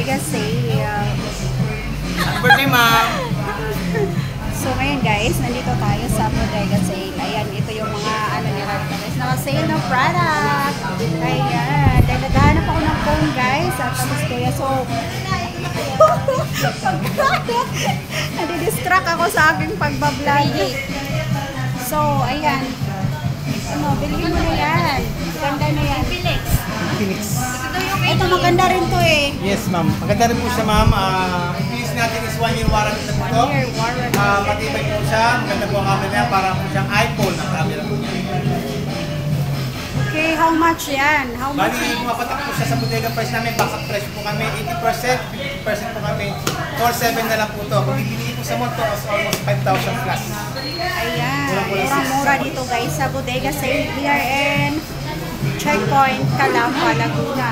Bodega Sale. Happy birthday, ma'am! So ngayon guys, nandito tayo sa Bodega Sale. Ayan, ito yung mga ano nila guys, naka-sale ng product. Ayan, dahil naghahanap ako ng phone guys. At tapos kuya, so nadidistract ako sa aking pagbablog. So, ayan. Ano, bilhin mo na yan. Ganda na yan. Phoenix. Ito maganda rin to eh. Yes, ma'am. Maganda rin po siya, ma'am. Phoenix natin is 1 year warranty na po ito. 1 year warranty. Matibay po siya. Maganda po ang camera niya. Para po siyang iPhone ang camera po niya. Okay, how much yan? How much? Bali, pumapatak po siya sa bodega price namin. Baksak price po kami. 80%, 50% po kami. 4.7 na lang po ito. Kung bibili po sa mall to, almost 5,000 plus. Ayan, murang-mura dito guys sa Bodega Sale here in Checkpoint, Calamba, Laguna.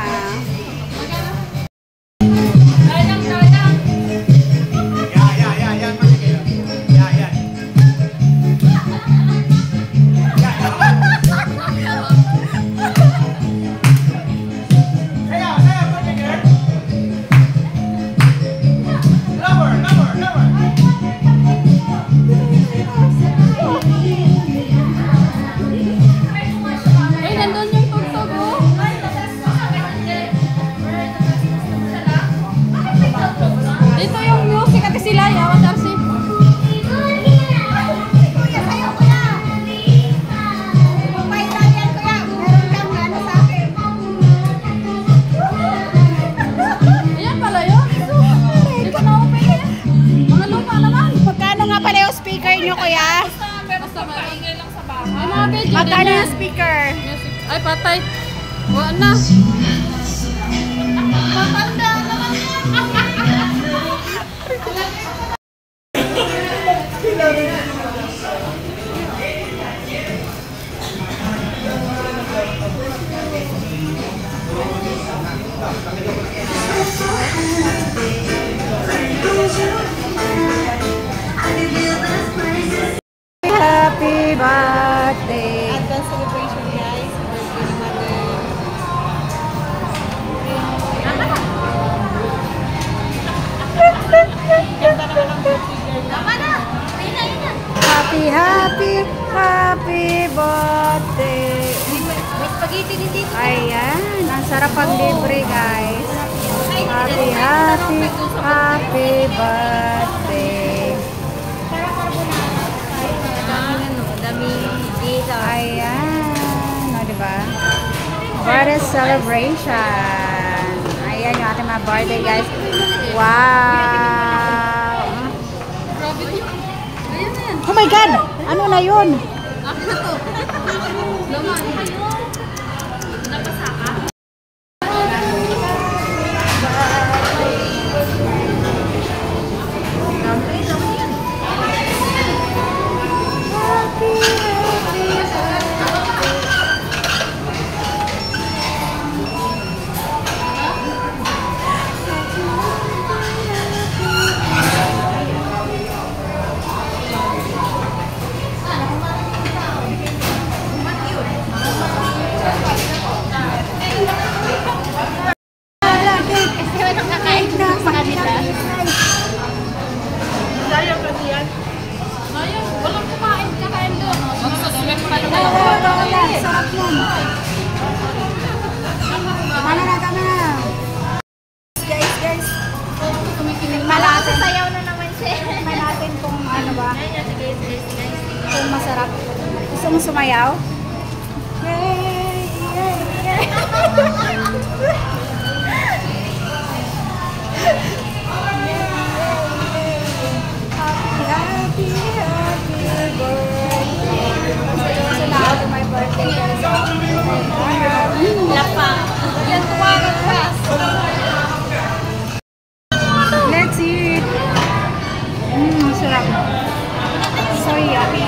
Magkano yung speaker? Ay, patay. Wala na. Matanda naman Happy birthday. Advance celebration, guys. Birthday ni Mother. Ganda naman ang birthday girl. Tama na. Happy birthday. May spaghetti din dito. Ayan, ang sarap ang libre guys. Happy birthday. Dami dito. Ayan, o diba? What a celebration. Ayan yung ating mga birthday guys. Wow. Grabe ko. Ayan na yan. Oh my God! Ano na yun? Ako na to. Laman. Napasa ka? Sayaw na naman siya. May natin kung ano ba. Kung masarap. Gusto mo sumayaw? Yay! Yay! Yay! Happy birthday. Kasi na ako my birthday. Lapa. Yan, tuwagan pa. Let's eat. Sarap. So yummy.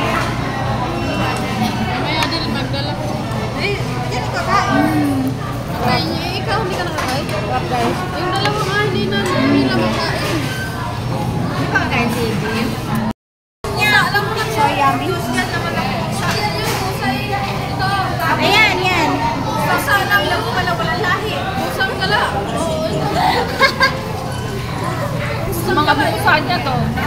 May adil magdala. Eh, yan ang kakain. Kakain niyo. Ikaw, hindi ka nakakain? What guys? Yung dalawa nga, hindi na makain. Hindi pa kakain si Ibi. Alam mo na. So yummy. Yan naman ako. Yan yung usay. Ito. Ayan, yan. Sasang lang lang pala wala lahi. Usang ka lang. Oo, ito. Saan niya to?